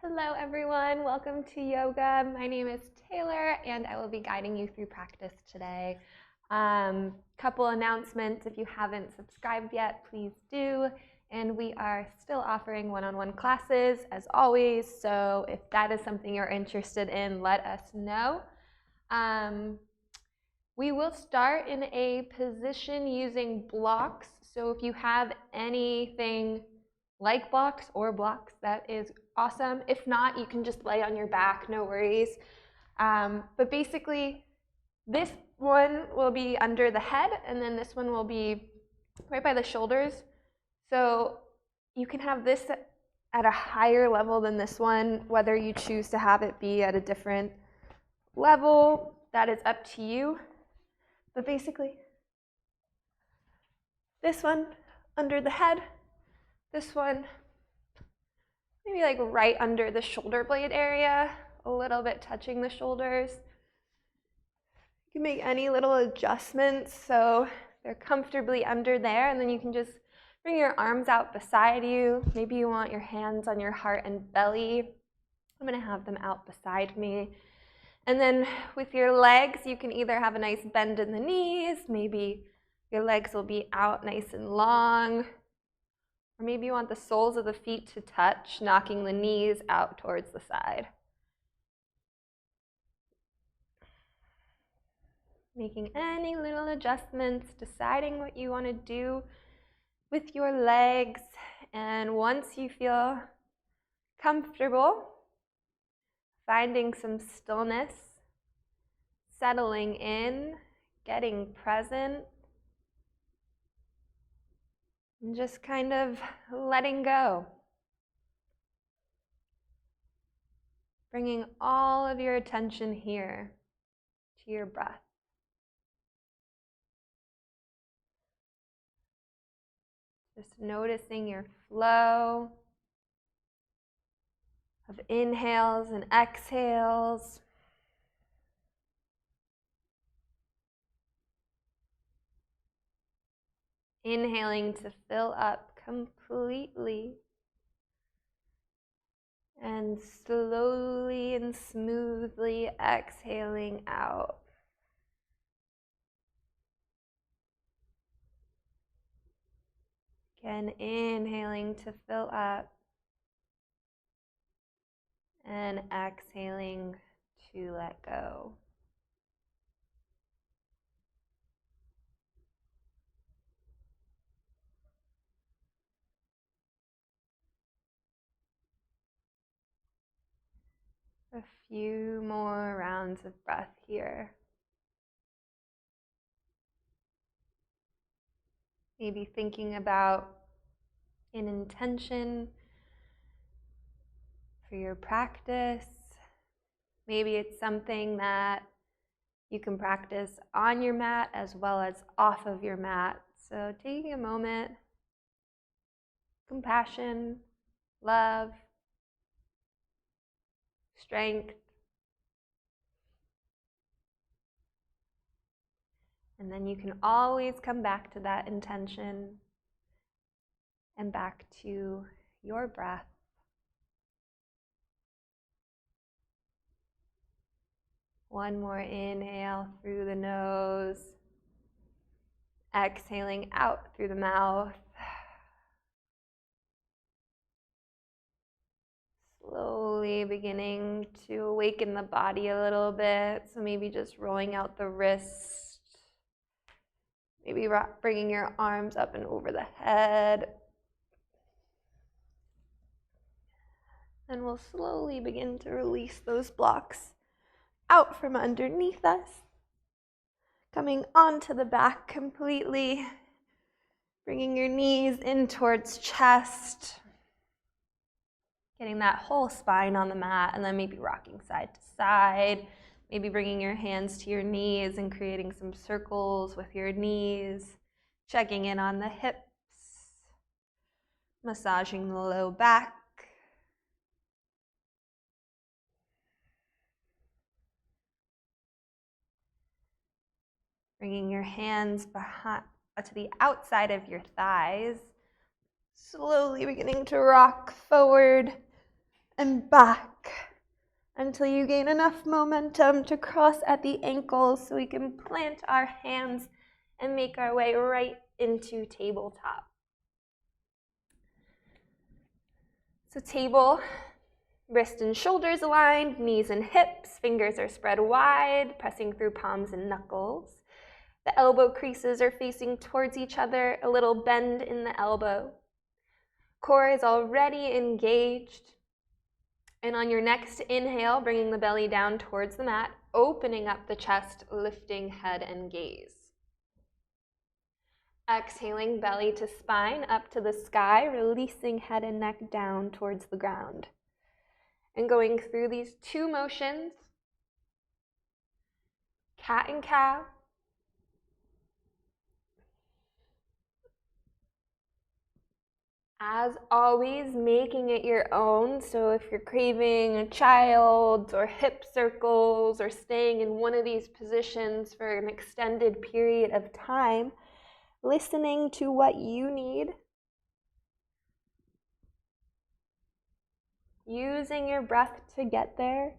Hello everyone, welcome to yoga. My name is Taylor and I will be guiding you through practice today. Couple announcements, if you haven't subscribed yet, please do. And we are still offering one-on-one classes as always, so if that is something you're interested in, let us know. We will start in a position using blocks, so if you have anything like blocks or blocks, that is awesome. If not, you can just lay on your back, no worries. But basically, this one will be under the head, and then this one will be right by the shoulders. So you can have this at a higher level than this one, whether you choose to have it be at a different level, that is up to you. But basically, this one under the head, this one maybe like right under the shoulder blade area, a little bit touching the shoulders. You can make any little adjustments so they're comfortably under there, and then you can just bring your arms out beside you. Maybe you want your hands on your heart and belly. I'm going to have them out beside me. And then with your legs, you can either have a nice bend in the knees, maybe your legs will be out nice and long, or maybe you want the soles of the feet to touch, knocking the knees out towards the side. Making any little adjustments, deciding what you want to do with your legs, and once you feel comfortable, finding some stillness, settling in, getting present, and just kind of letting go. Bringing all of your attention here to your breath. Just noticing your flow of inhales and exhales. Inhaling to fill up completely, and slowly and smoothly exhaling out. Again, inhaling to fill up, and exhaling to let go. A few more rounds of breath here. Maybe thinking about an intention for your practice. Maybe it's something that you can practice on your mat as well as off of your mat. So taking a moment, compassion, love, strength, and then you can always come back to that intention and back to your breath. One more inhale through the nose, exhaling out through the mouth. Slowly beginning to awaken the body a little bit, so maybe just rolling out the wrist, maybe bringing your arms up and over the head. And we'll slowly begin to release those blocks out from underneath us, coming onto the back completely, bringing your knees in towards chest, getting that whole spine on the mat, and then maybe rocking side to side, maybe bringing your hands to your knees and creating some circles with your knees, checking in on the hips, massaging the low back. Bringing your hands behind, to the outside of your thighs, slowly beginning to rock forward, and back until you gain enough momentum to cross at the ankles so we can plant our hands and make our way right into tabletop. So table, wrists and shoulders aligned, knees and hips, fingers are spread wide, pressing through palms and knuckles. The elbow creases are facing towards each other, a little bend in the elbow. Core is already engaged. And on your next inhale, bringing the belly down towards the mat, opening up the chest, lifting head and gaze. Exhaling, belly to spine, up to the sky, releasing head and neck down towards the ground. And going through these two motions, cat and cow, as always, making it your own. So if you're craving a child or hip circles or staying in one of these positions for an extended period of time, listening to what you need, using your breath to get there.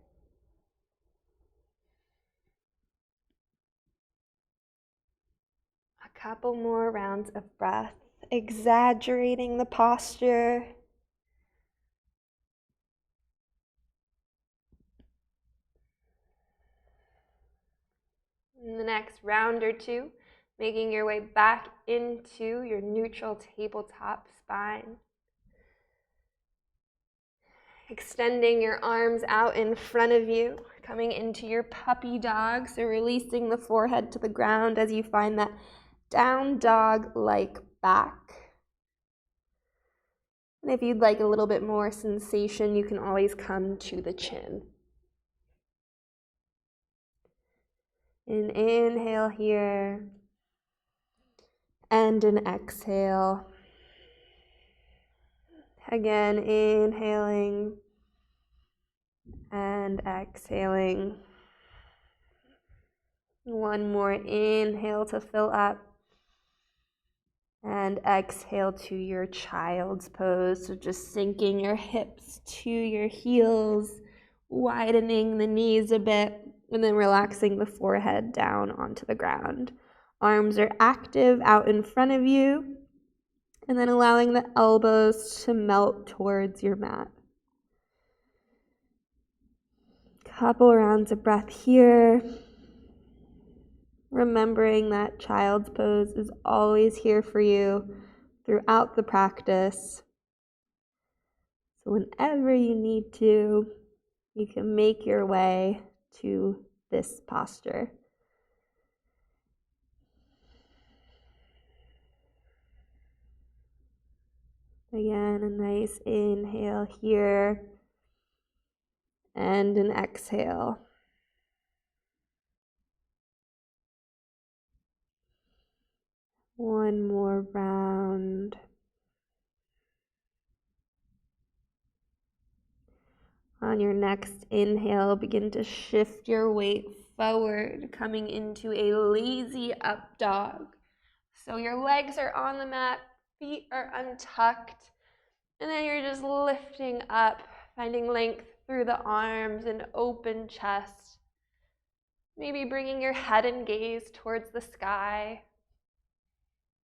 A couple more rounds of breath, exaggerating the posture. In the next round or two, making your way back into your neutral tabletop spine. Extending your arms out in front of you, coming into your puppy dog, so releasing the forehead to the ground as you find that down dog-like back. And if you'd like a little bit more sensation, you can always come to the chin. An inhale here, and an exhale. Again, inhaling and exhaling. One more inhale to fill up. And exhale to your child's pose. So just sinking your hips to your heels, widening the knees a bit, and then relaxing the forehead down onto the ground. Arms are active out in front of you, and then allowing the elbows to melt towards your mat. Couple rounds of breath here. Remembering that child's pose is always here for you throughout the practice. So whenever you need to, you can make your way to this posture. Again, a nice inhale here and an exhale. One more round. On your next inhale, begin to shift your weight forward, coming into a lazy up dog. So your legs are on the mat, feet are untucked, and then you're just lifting up, finding length through the arms and open chest. Maybe bringing your head and gaze towards the sky.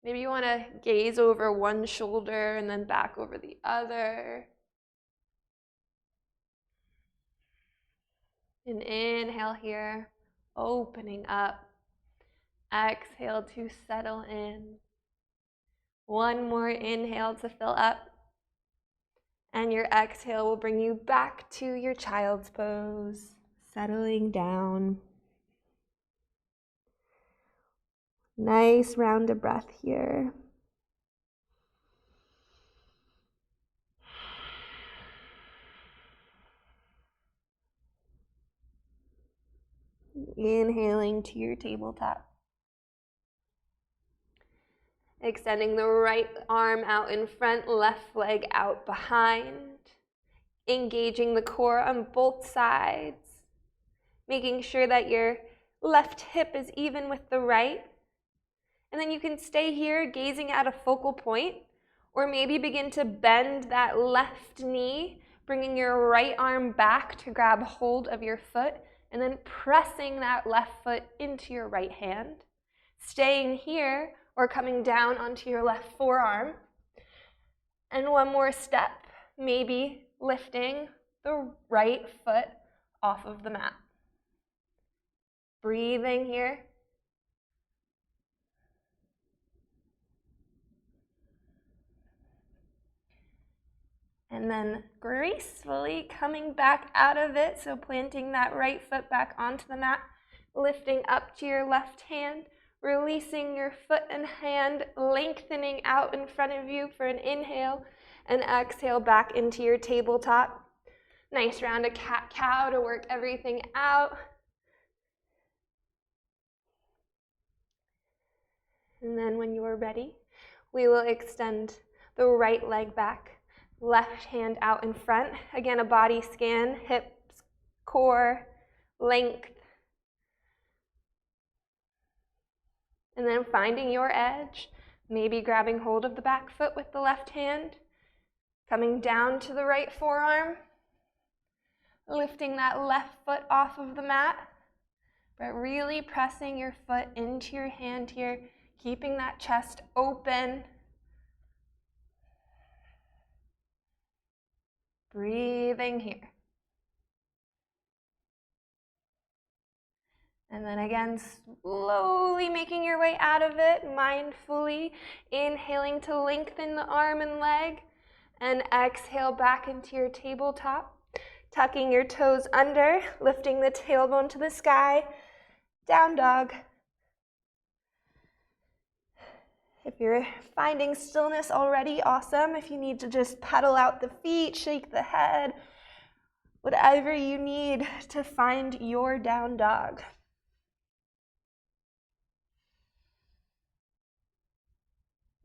Maybe you want to gaze over one shoulder and then back over the other. An inhale here, opening up. Exhale to settle in. One more inhale to fill up. And your exhale will bring you back to your child's pose, settling down. Nice round of breath here. Inhaling to your tabletop. Extending the right arm out in front, left leg out behind. Engaging the core on both sides. Making sure that your left hip is even with the right. And then you can stay here gazing at a focal point, or maybe begin to bend that left knee, bringing your right arm back to grab hold of your foot, and then pressing that left foot into your right hand. Staying here or coming down onto your left forearm. And one more step, maybe lifting the right foot off of the mat. Breathing here. And then gracefully coming back out of it, so planting that right foot back onto the mat, lifting up to your left hand, releasing your foot and hand, lengthening out in front of you for an inhale, and exhale back into your tabletop. Nice round of cat-cow to work everything out. And then when you are ready, we will extend the right leg back, left hand out in front. Again, a body scan, hips, core, length. And then finding your edge, maybe grabbing hold of the back foot with the left hand, coming down to the right forearm, lifting that left foot off of the mat, but really pressing your foot into your hand here, keeping that chest open. Breathing here. And then again, slowly making your way out of it, mindfully inhaling to lengthen the arm and leg, and exhale back into your tabletop, tucking your toes under, lifting the tailbone to the sky, down dog. If you're finding stillness already, awesome. If you need to just pedal out the feet, shake the head, whatever you need to find your down dog.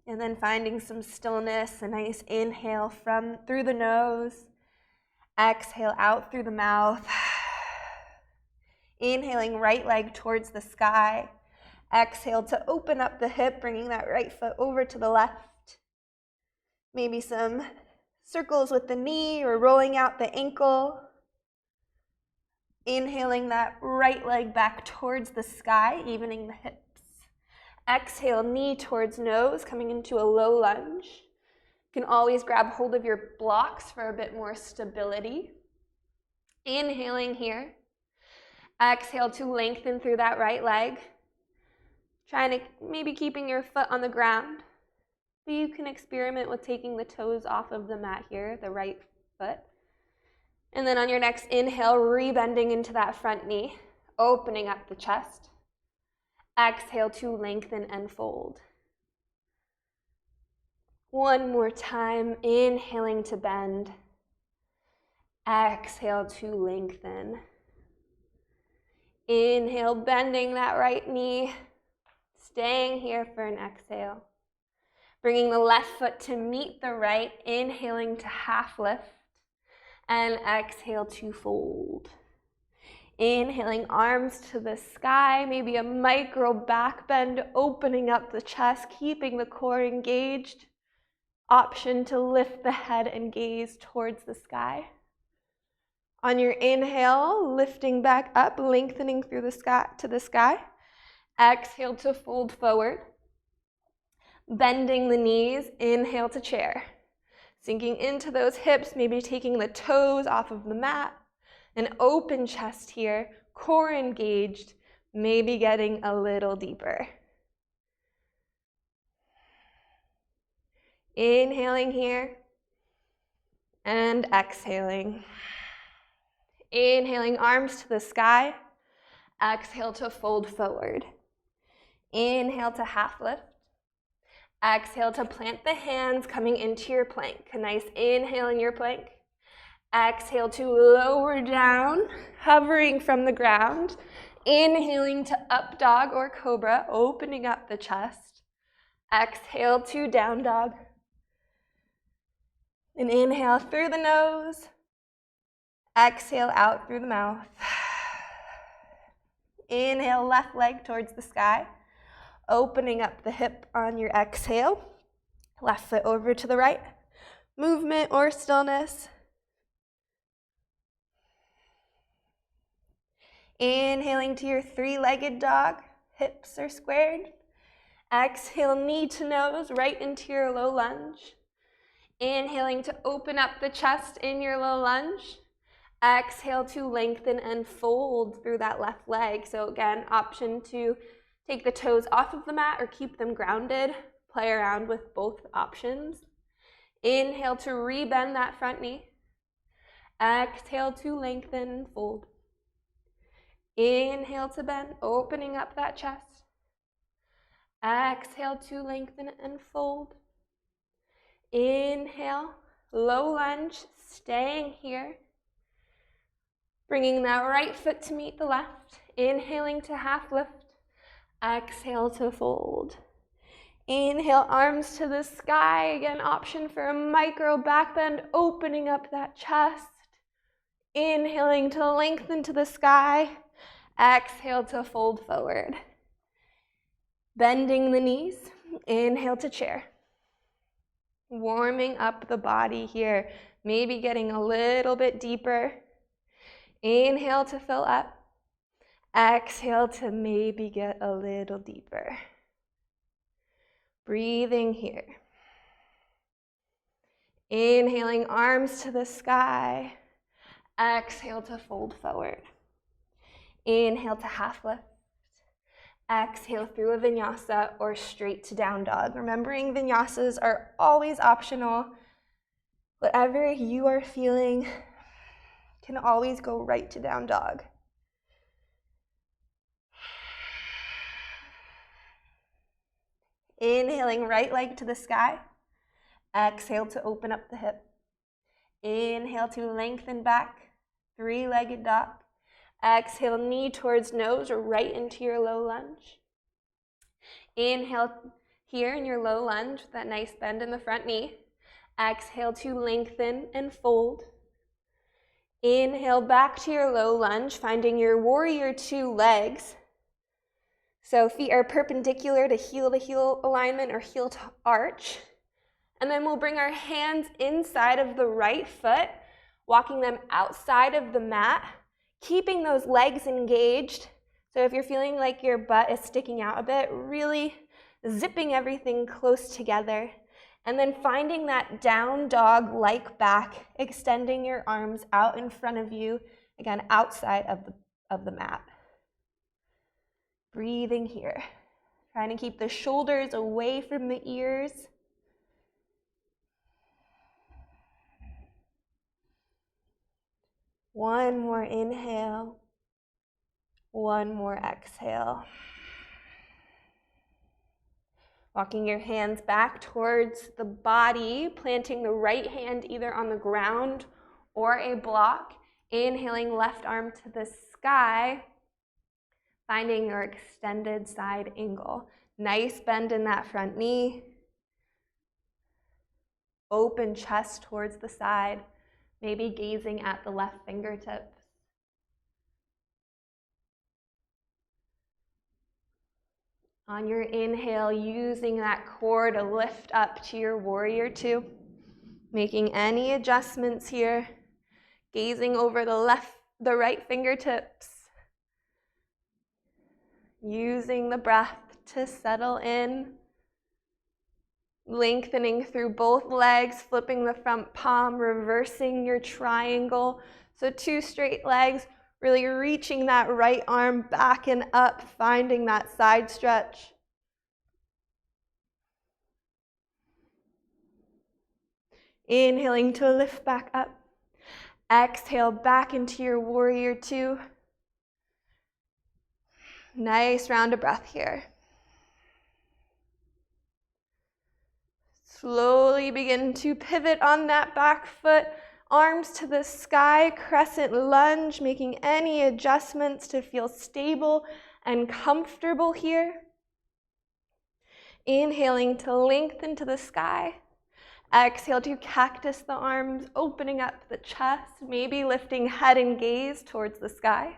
And then finding some stillness, a nice inhale through the nose, exhale out through the mouth. Inhaling right leg towards the sky. Exhale to open up the hip, bringing that right foot over to the left. Maybe some circles with the knee or rolling out the ankle. Inhaling that right leg back towards the sky, evening the hips. Exhale, knee towards nose, coming into a low lunge. You can always grab hold of your blocks for a bit more stability. Inhaling here. Exhale to lengthen through that right leg. Trying to maybe keeping your foot on the ground. But you can experiment with taking the toes off of the mat here, the right foot. And then on your next inhale, rebending into that front knee, opening up the chest. Exhale to lengthen and fold. One more time, inhaling to bend. Exhale to lengthen. Inhale, bending that right knee. Staying here for an exhale. Bringing the left foot to meet the right, inhaling to half lift. And exhale to fold. Inhaling arms to the sky, maybe a micro back bend, opening up the chest, keeping the core engaged. Option to lift the head and gaze towards the sky. On your inhale, lifting back up, lengthening through the sky to the sky. Exhale to fold forward. Bending the knees, inhale to chair. Sinking into those hips, maybe taking the toes off of the mat. An open chest here, core engaged, maybe getting a little deeper. Inhaling here and exhaling. Inhaling arms to the sky. Exhale to fold forward. Inhale to half lift. Exhale to plant the hands coming into your plank. A nice inhale in your plank. Exhale to lower down, hovering from the ground. Inhaling to up dog or cobra, opening up the chest. Exhale to down dog. And inhale through the nose. Exhale out through the mouth. Inhale, left leg towards the sky. Opening up the hip on your exhale. Left foot over to the right. Movement or stillness. Inhaling to your three-legged dog, hips are squared. Exhale, knee to nose, right into your low lunge. Inhaling to open up the chest in your low lunge. Exhale to lengthen and fold through that left leg. So again, option to take the toes off of the mat or keep them grounded. Play around with both options. Inhale to rebend that front knee. Exhale to lengthen and fold. Inhale to bend, opening up that chest. Exhale to lengthen and fold. Inhale, low lunge, staying here. Bringing that right foot to meet the left. Inhaling to half lift. Exhale to fold. Inhale, arms to the sky. Again, option for a micro back bend, opening up that chest. Inhaling to lengthen to the sky. Exhale to fold forward. Bending the knees. Inhale to chair. Warming up the body here. Maybe getting a little bit deeper. Inhale to fill up. Exhale to maybe get a little deeper. Breathing here. Inhaling, arms to the sky. Exhale to fold forward. Inhale to half lift. Exhale through a vinyasa or straight to down dog. Remembering vinyasas are always optional. Whatever you are feeling, can always go right to down dog. Inhaling, right leg to the sky. Exhale to open up the hip. Inhale to lengthen back, three-legged dog. Exhale, knee towards nose or right into your low lunge. Inhale here in your low lunge with that nice bend in the front knee. Exhale to lengthen and fold. Inhale back to your low lunge, finding your warrior two legs. So feet are perpendicular to heel alignment or heel to arch. And then we'll bring our hands inside of the right foot, walking them outside of the mat, keeping those legs engaged. So if you're feeling like your butt is sticking out a bit, really zipping everything close together. And then finding that down dog-like back, extending your arms out in front of you, again, outside of the mat. Breathing here. Trying to keep the shoulders away from the ears. One more inhale. One more exhale. Walking your hands back towards the body, planting the right hand either on the ground or a block. Inhaling, left arm to the sky. Finding your extended side angle. Nice bend in that front knee. Open chest towards the side. Maybe gazing at the left fingertips. On your inhale, using that core to lift up to your warrior two. Making any adjustments here. Gazing over the right fingertips. Using the breath to settle in. Lengthening through both legs, flipping the front palm, reversing your triangle. So two straight legs, really reaching that right arm back and up, finding that side stretch. Inhaling to lift back up. Exhale back into your warrior two. Nice round of breath here. Slowly begin to pivot on that back foot, arms to the sky, crescent lunge, making any adjustments to feel stable and comfortable here. Inhaling to lengthen to the sky. Exhale to cactus the arms, opening up the chest, maybe lifting head and gaze towards the sky.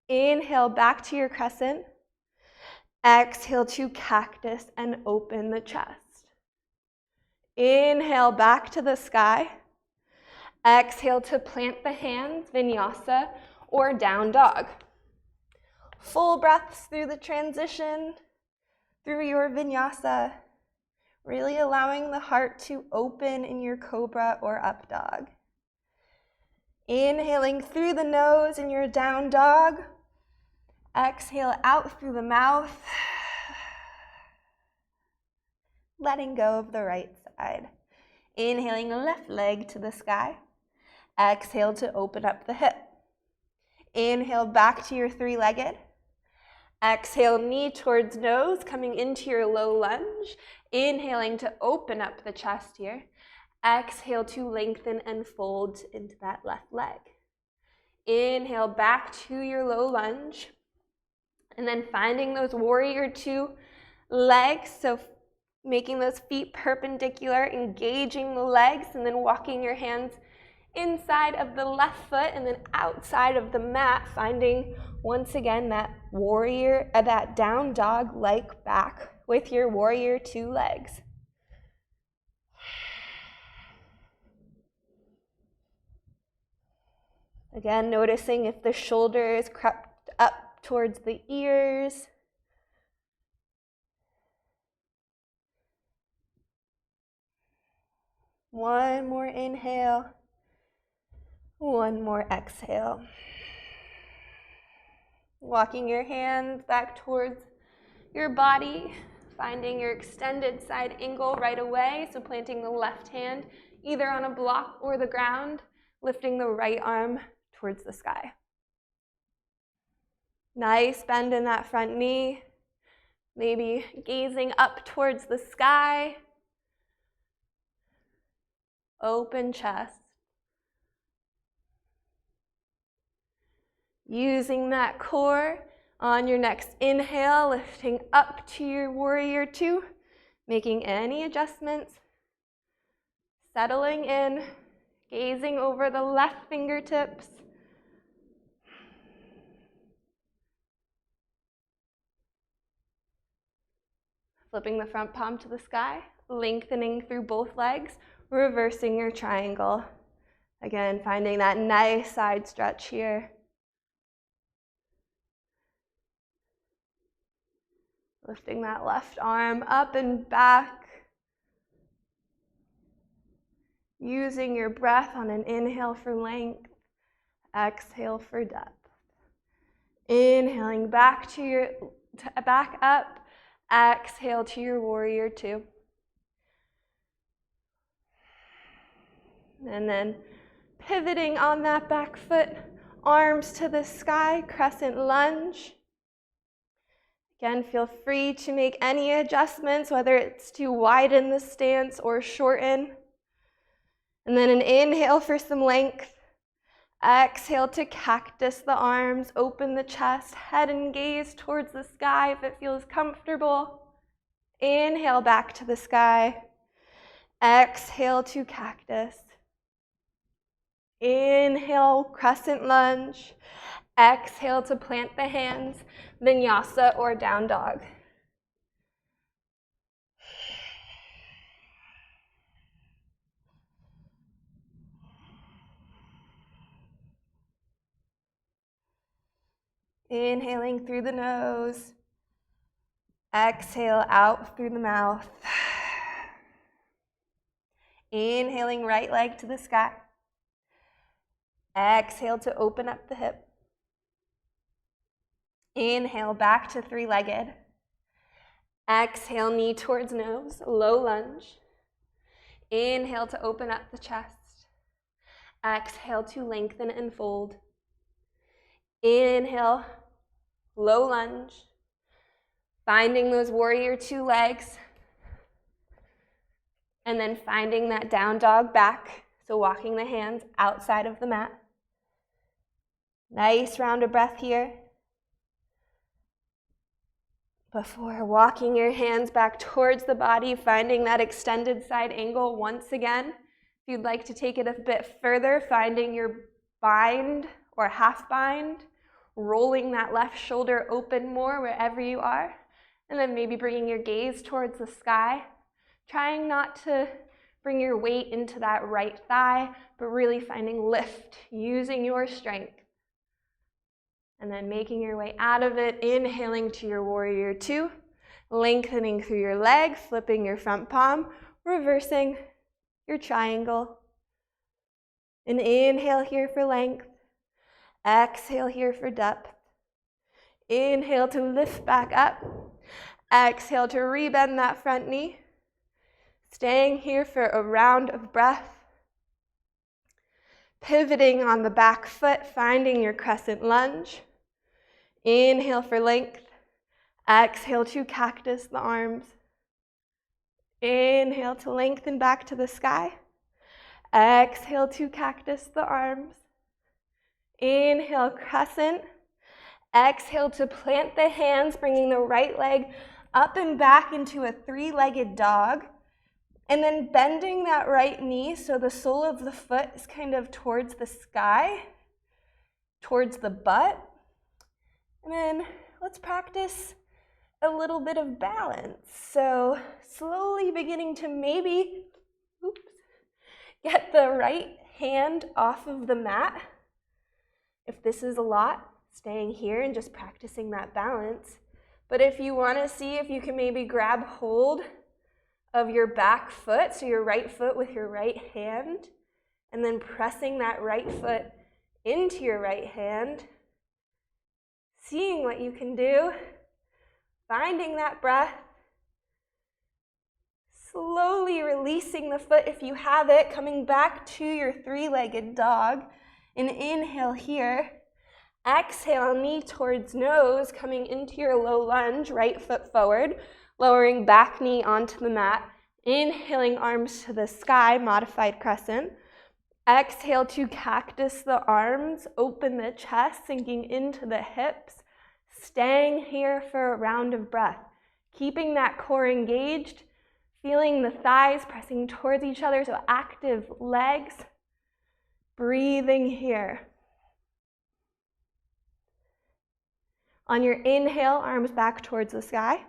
Inhale back to your crescent. Exhale to cactus and open the chest. Inhale back to the sky. Exhale to plant the hands, vinyasa, or down dog. Full breaths through the transition, through your vinyasa, really allowing the heart to open in your cobra or up dog. Inhaling through the nose in your down dog. Exhale out through the mouth. Letting go of the right side. Inhaling left leg to the sky. Exhale to open up the hip. Inhale back to your three-legged. Exhale, knee towards nose, coming into your low lunge. Inhaling to open up the chest here. Exhale to lengthen and fold into that left leg. Inhale back to your low lunge. And then finding those warrior two legs, so making those feet perpendicular, engaging the legs, and then walking your hands inside of the left foot and then outside of the mat, finding once again that warrior, that down dog like back with your warrior two legs. Again, noticing if the shoulders crept up towards the ears. One more inhale. One more exhale. Walking your hands back towards your body, finding your extended side angle right away. So planting the left hand either on a block or the ground, lifting the right arm towards the sky. Nice bend in that front knee, maybe gazing up towards the sky. Open chest. Using that core on your next inhale, lifting up to your warrior two, making any adjustments, settling in, gazing over the left fingertips. Flipping the front palm to the sky, lengthening through both legs, reversing your triangle. Again, finding that nice side stretch here. Lifting that left arm up and back. Using your breath on an inhale for length, exhale for depth. Inhaling back to your back up, exhale to your warrior two. And then pivoting on that back foot, arms to the sky, crescent lunge. Again, feel free to make any adjustments, whether it's to widen the stance or shorten. And then an inhale for some length. Exhale to cactus the arms, open the chest, head and gaze towards the sky if it feels comfortable. Inhale back to the sky. Exhale to cactus. Inhale, crescent lunge. Exhale to plant the hands, vinyasa or down dog. Inhaling through the nose. Exhale out through the mouth. Inhaling right leg to the sky. Exhale to open up the hip. Inhale back to three-legged. Exhale, knee towards nose, low lunge. Inhale to open up the chest. Exhale to lengthen and fold. Inhale, low lunge. Finding those warrior two legs. And then finding that down dog back. So walking the hands outside of the mat. Nice round of breath here. Before walking your hands back towards the body, finding that extended side angle once again. If you'd like to take it a bit further, finding your bind or half bind, rolling that left shoulder open more wherever you are, and then maybe bringing your gaze towards the sky, trying not to bring your weight into that right thigh, but really finding lift, using your strength. And then making your way out of it, inhaling to your warrior two, lengthening through your leg, flipping your front palm, reversing your triangle. And inhale here for length. Exhale here for depth. Inhale to lift back up. Exhale to rebend that front knee. Staying here for a round of breath. Pivoting on the back foot, finding your crescent lunge. Inhale for length. Exhale to cactus the arms. Inhale to lengthen back to the sky. Exhale to cactus the arms. Inhale, crescent. Exhale to plant the hands, bringing the right leg up and back into a three-legged dog. And then bending that right knee so the sole of the foot is kind of towards the sky, towards the butt. And then let's practice a little bit of balance. So slowly beginning to maybe, get the right hand off of the mat. If this is a lot, staying here and just practicing that balance. But if you want to see if you can maybe grab hold of your back foot, so your right foot with your right hand, and then pressing that right foot into your right hand, seeing what you can do, finding that breath, slowly releasing the foot if you have it, coming back to your three-legged dog, and inhale here. Exhale, knee towards nose, coming into your low lunge, right foot forward, lowering back knee onto the mat. Inhaling, arms to the sky, modified crescent. Exhale to cactus the arms, open the chest, sinking into the hips. Staying here for a round of breath. Keeping that core engaged, feeling the thighs pressing towards each other, so active legs. Breathing here. On your inhale, arms back towards the sky.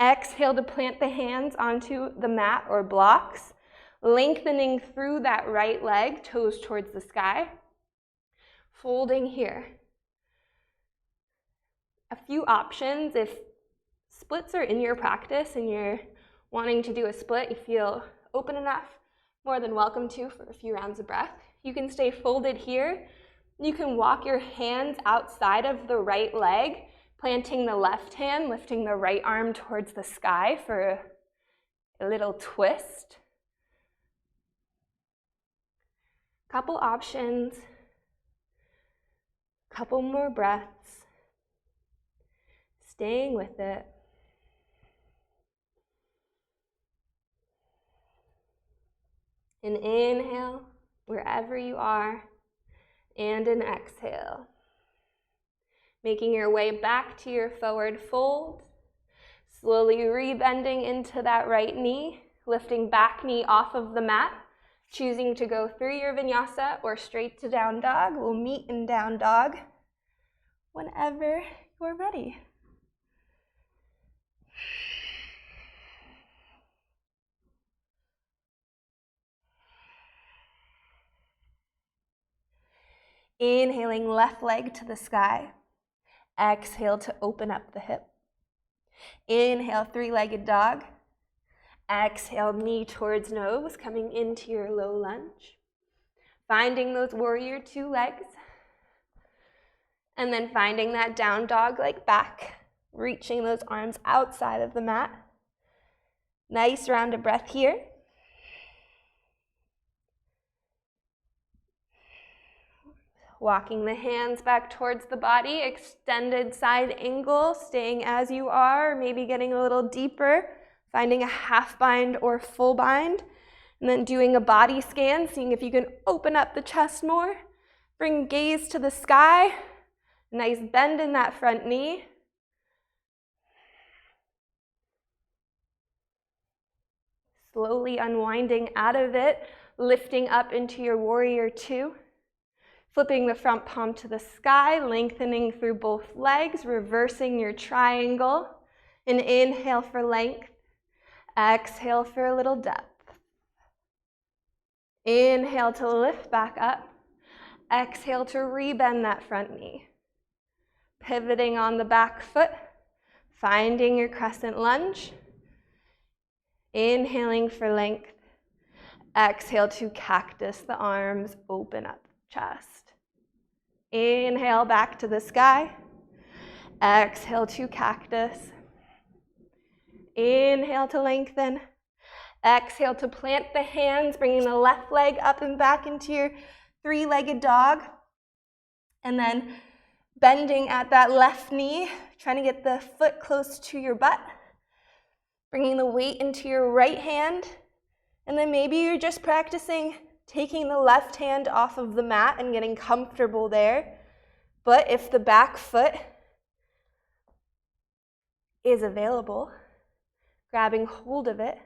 Exhale to plant the hands onto the mat or blocks, lengthening through that right leg, toes towards the sky. Folding here. A few options if splits are in your practice and you're wanting to do a split, you feel open enough, more than welcome to for a few rounds of breath. You can stay folded here. You can walk your hands outside of the right leg, planting the left hand, lifting the right arm towards the sky for a little twist. Couple options, couple more breaths, staying with it. An inhale, wherever you are, and an exhale. Making your way back to your forward fold, slowly rebending into that right knee, lifting back knee off of the mat, choosing to go through your vinyasa or straight to down dog. We'll meet in down dog whenever you're ready. Inhaling, left leg to the sky. Exhale to open up the hip. Inhale, three-legged dog. Exhale, knee towards nose, coming into your low lunge. Finding those warrior two legs. And then finding that down dog leg back, reaching those arms outside of the mat. Nice round of breath here. Walking the hands back towards the body, extended side angle, staying as you are, maybe getting a little deeper, finding a half bind or full bind, and then doing a body scan, seeing if you can open up the chest more. Bring gaze to the sky, nice bend in that front knee. Slowly unwinding out of it, lifting up into your warrior two. Flipping the front palm to the sky, lengthening through both legs, reversing your triangle. An inhale for length. Exhale for a little depth. Inhale to lift back up. Exhale to rebend that front knee. Pivoting on the back foot, finding your crescent lunge. Inhaling for length. Exhale to cactus the arms, open up chest. Inhale back to the sky. Exhale to cactus. Inhale to lengthen. Exhale to plant the hands, bringing the left leg up and back into your three-legged dog. And then bending at that left knee, trying to get the foot close to your butt. Bringing the weight into your right hand. And then maybe you're just practicing taking the left hand off of the mat and getting comfortable there. But if the back foot is available, grabbing hold of it,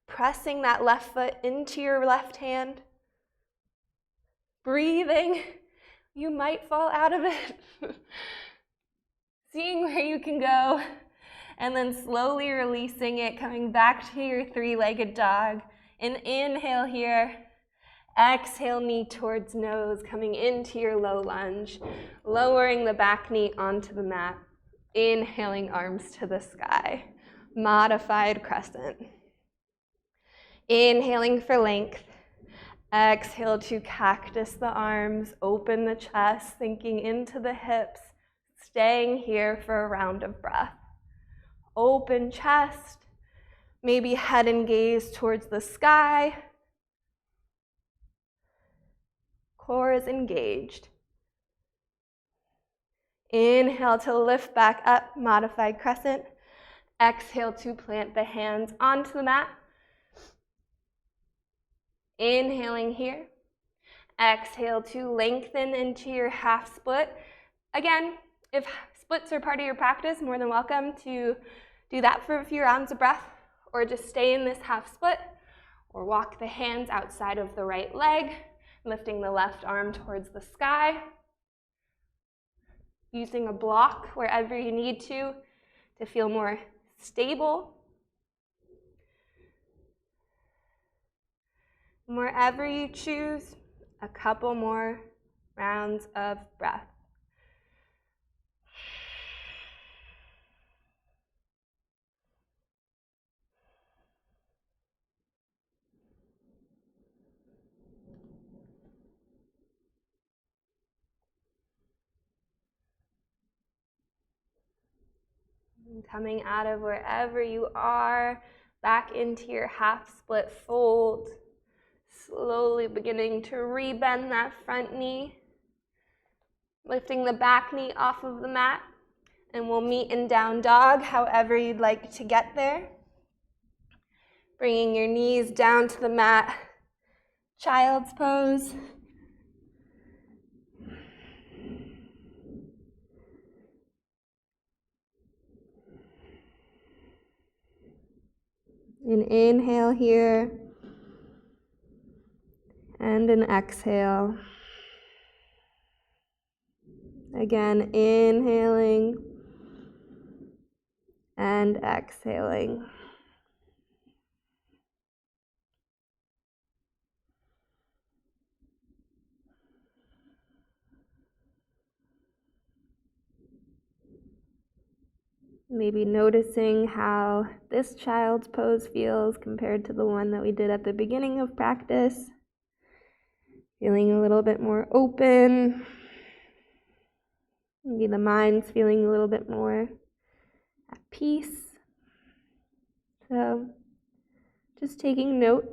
pressing that left foot into your left hand, breathing, you might fall out of it, seeing where you can go, and then slowly releasing it, coming back to your three-legged dog. And inhale here, exhale knee towards nose, coming into your low lunge, lowering the back knee onto the mat, inhaling arms to the sky, modified crescent. Inhaling for length, exhale to cactus the arms, open the chest, sinking into the hips, staying here for a round of breath. Open chest, maybe head and gaze towards the sky. Core is engaged. Inhale to lift back up, modified crescent. Exhale to plant the hands onto the mat. Inhaling here. Exhale to lengthen into your half split. Again, if splits are part of your practice, more than welcome to do that for a few rounds of breath, or just stay in this half split, or walk the hands outside of the right leg, lifting the left arm towards the sky, using a block wherever you need to feel more stable. Wherever you choose, a couple more rounds of breath. And coming out of wherever you are, back into your half split fold. Slowly beginning to rebend that front knee. Lifting the back knee off of the mat. And we'll meet in down dog, however you'd like to get there. Bringing your knees down to the mat. Child's pose. An inhale here, and an exhale. Again, inhaling and exhaling. Maybe noticing how this child's pose feels compared to the one that we did at the beginning of practice. Feeling a little bit more open. Maybe the mind's feeling a little bit more at peace. So just taking note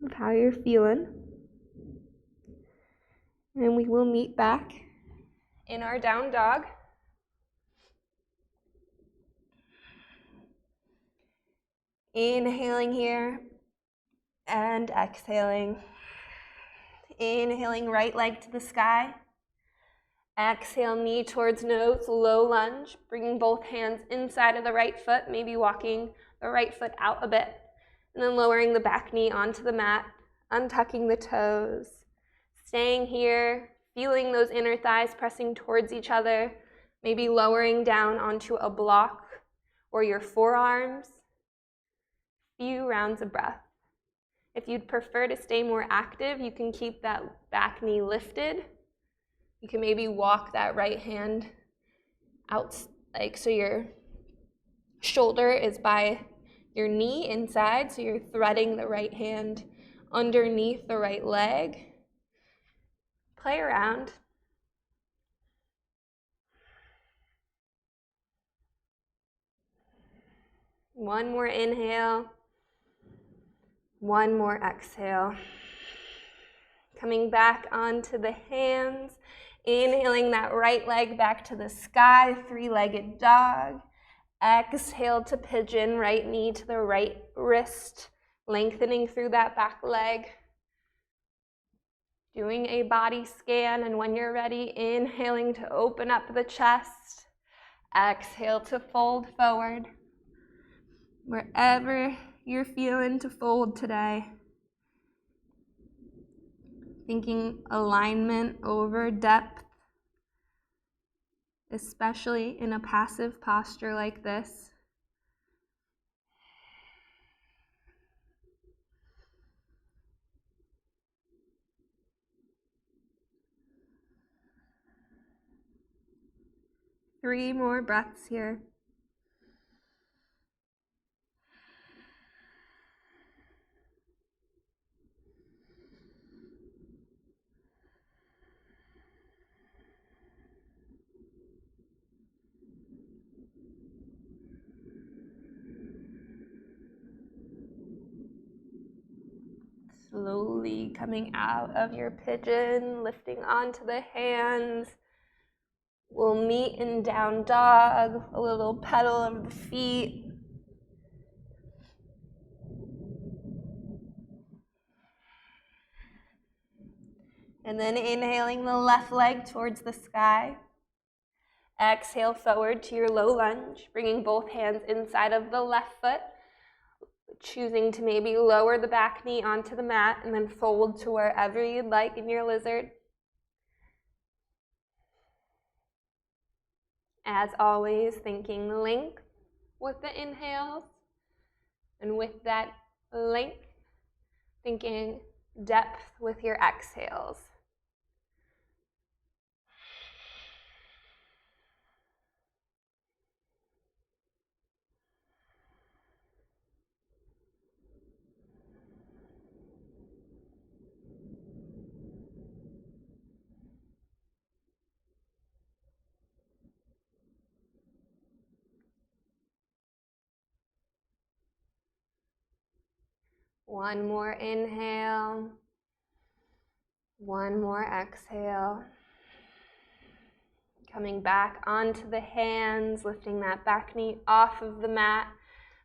of how you're feeling. And we will meet back in our down dog. Inhaling here and exhaling. Inhaling right leg to the sky. Exhale, knee towards nose, low lunge. Bringing both hands inside of the right foot, maybe walking the right foot out a bit. And then lowering the back knee onto the mat, untucking the toes. Staying here, feeling those inner thighs pressing towards each other. Maybe lowering down onto a block or your forearms. Few rounds of breath. If you'd prefer to stay more active, you can keep that back knee lifted. You can maybe walk that right hand out, like, so your shoulder is by your knee inside, so you're threading the right hand underneath the right leg. Play around. One more inhale. One more exhale. Coming back onto the hands. Inhaling that right leg back to the sky, three-legged dog. Exhale to pigeon, right knee to the right wrist, lengthening through that back leg. Doing a body scan, and when you're ready, inhaling to open up the chest. Exhale to fold forward. Wherever you're feeling to fold today. Thinking alignment over depth, especially in a passive posture like this. Three more breaths here. Slowly coming out of your pigeon, lifting onto the hands. We'll meet in down dog, a little pedal of the feet. And then inhaling the left leg towards the sky. Exhale forward to your low lunge, bringing both hands inside of the left foot. Choosing to maybe lower the back knee onto the mat and then fold to wherever you'd like in your lizard. As always, thinking length with the inhales, and with that length, thinking depth with your exhales. One more inhale, one more exhale. Coming back onto the hands, lifting that back knee off of the mat,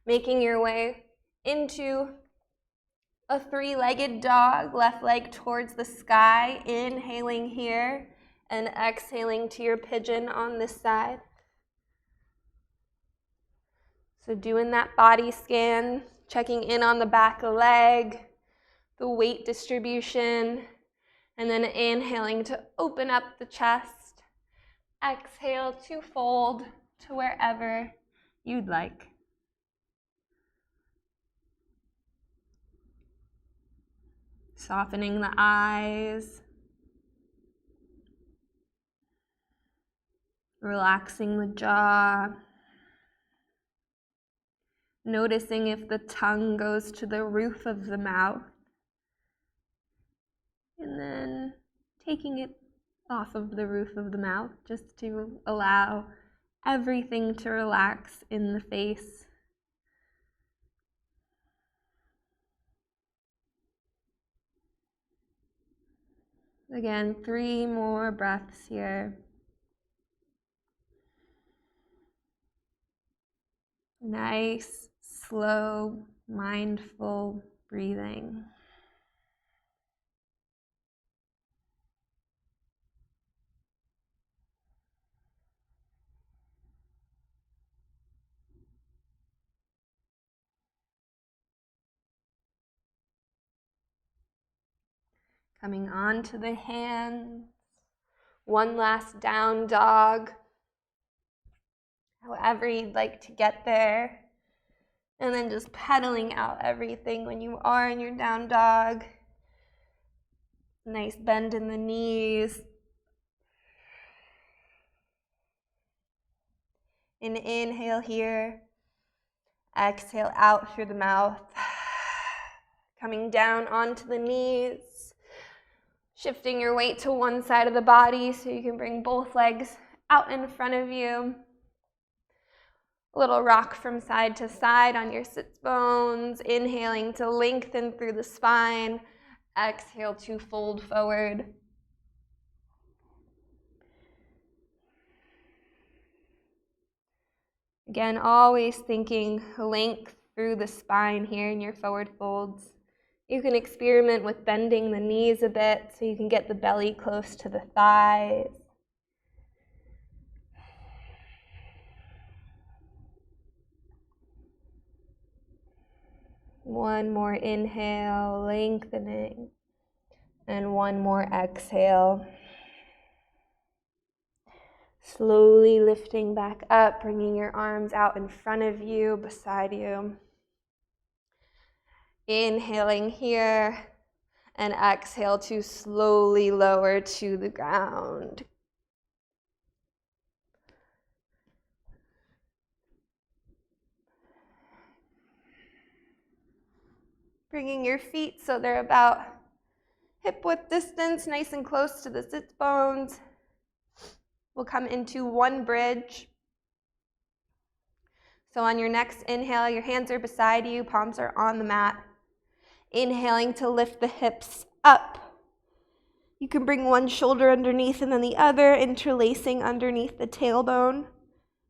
making your way into a three-legged dog, left leg towards the sky, inhaling here and exhaling to your pigeon on this side. So doing that body scan, checking in on the back leg, the weight distribution, and then inhaling to open up the chest. Exhale to fold to wherever you'd like. Softening the eyes. Relaxing the jaw. Noticing if the tongue goes to the roof of the mouth. And then taking it off of the roof of the mouth just to allow everything to relax in the face. Again, 3 more breaths here. Nice, slow, mindful breathing. Coming onto the hands. One last down dog. However you'd like to get there. And then just pedaling out everything when you are in your down dog. Nice bend in the knees. An inhale here. Exhale out through the mouth. Coming down onto the knees. Shifting your weight to one side of the body so you can bring both legs out in front of you. A little rock from side to side on your sits bones. Inhaling to lengthen through the spine. Exhale to fold forward. Again, always thinking length through the spine here in your forward folds. You can experiment with bending the knees a bit so you can get the belly close to the thighs. One more inhale, lengthening, and one more exhale. Slowly lifting back up, bringing your arms out in front of you, beside you. Inhaling here, and exhale to slowly lower to the ground. Bringing your feet so they're about hip width distance, nice and close to the sits bones. We'll come into one bridge. So on your next inhale, your hands are beside you, palms are on the mat. Inhaling to lift the hips up. You can bring one shoulder underneath and then the other, interlacing underneath the tailbone.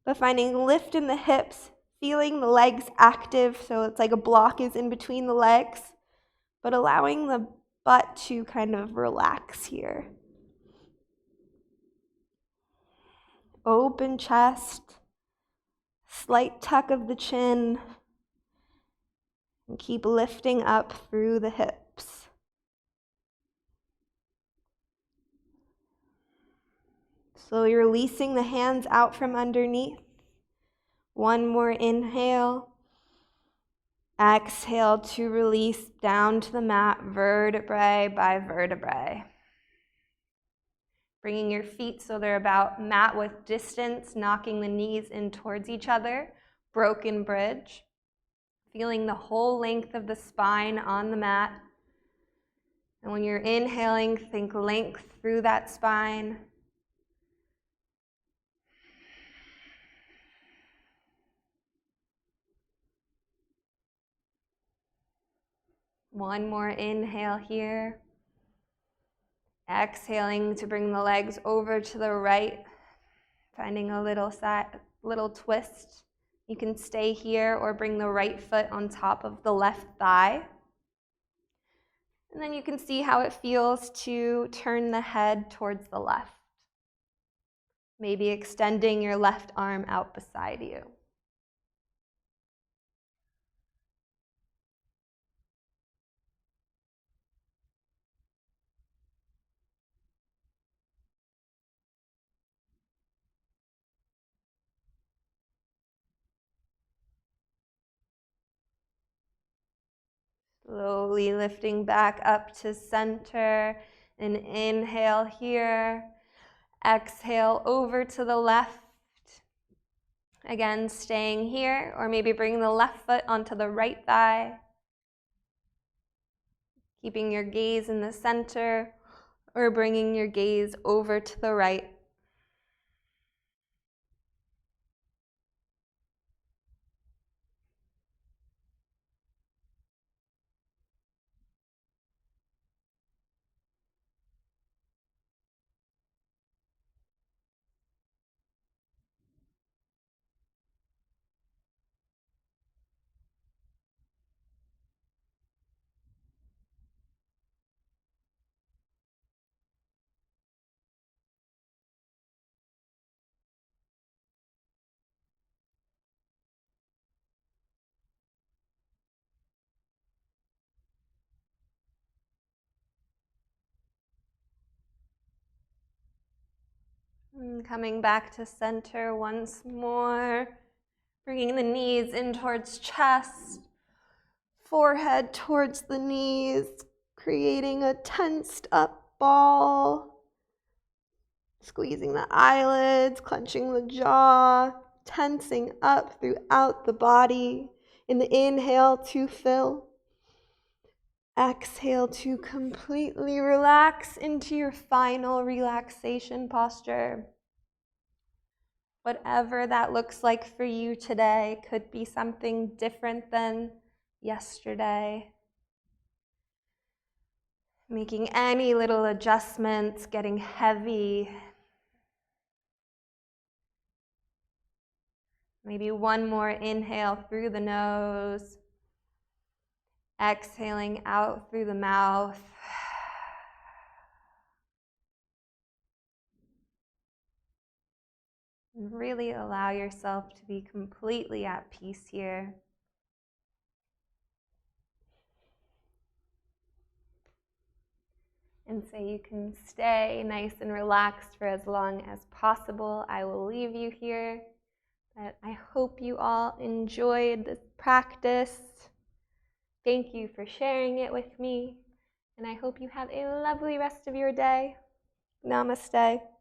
But finding lift in the hips, feeling the legs active, so it's like a block is in between the legs, but allowing the butt to kind of relax here. Open chest, slight tuck of the chin, and keep lifting up through the hips. Slowly releasing the hands out from underneath. One more inhale. Exhale to release down to the mat, vertebrae by vertebrae. Bringing your feet so they're about mat width distance, knocking the knees in towards each other, broken bridge. Feeling the whole length of the spine on the mat. And when you're inhaling, think length through that spine. One more inhale here. Exhaling to bring the legs over to the right, finding a little twist. You can stay here or bring the right foot on top of the left thigh. And then you can see how it feels to turn the head towards the left. Maybe extending your left arm out beside you. Slowly lifting back up to center. And inhale here. Exhale over to the left. Again, staying here, or maybe bringing the left foot onto the right thigh. Keeping your gaze in the center, or bringing your gaze over to the right. And coming back to center once more, bringing the knees in towards chest, forehead towards the knees, creating a tensed up ball, squeezing the eyelids, clenching the jaw, tensing up throughout the body. In the inhale to fill. Exhale to completely relax into your final relaxation posture. Whatever that looks like for you today, could be something different than yesterday. Making any little adjustments, getting heavy. Maybe one more inhale through the nose. Exhaling out through the mouth. And really allow yourself to be completely at peace here. And so you can stay nice and relaxed for as long as possible. I will leave you here. But I hope you all enjoyed this practice. Thank you for sharing it with me. And I hope you have a lovely rest of your day. Namaste.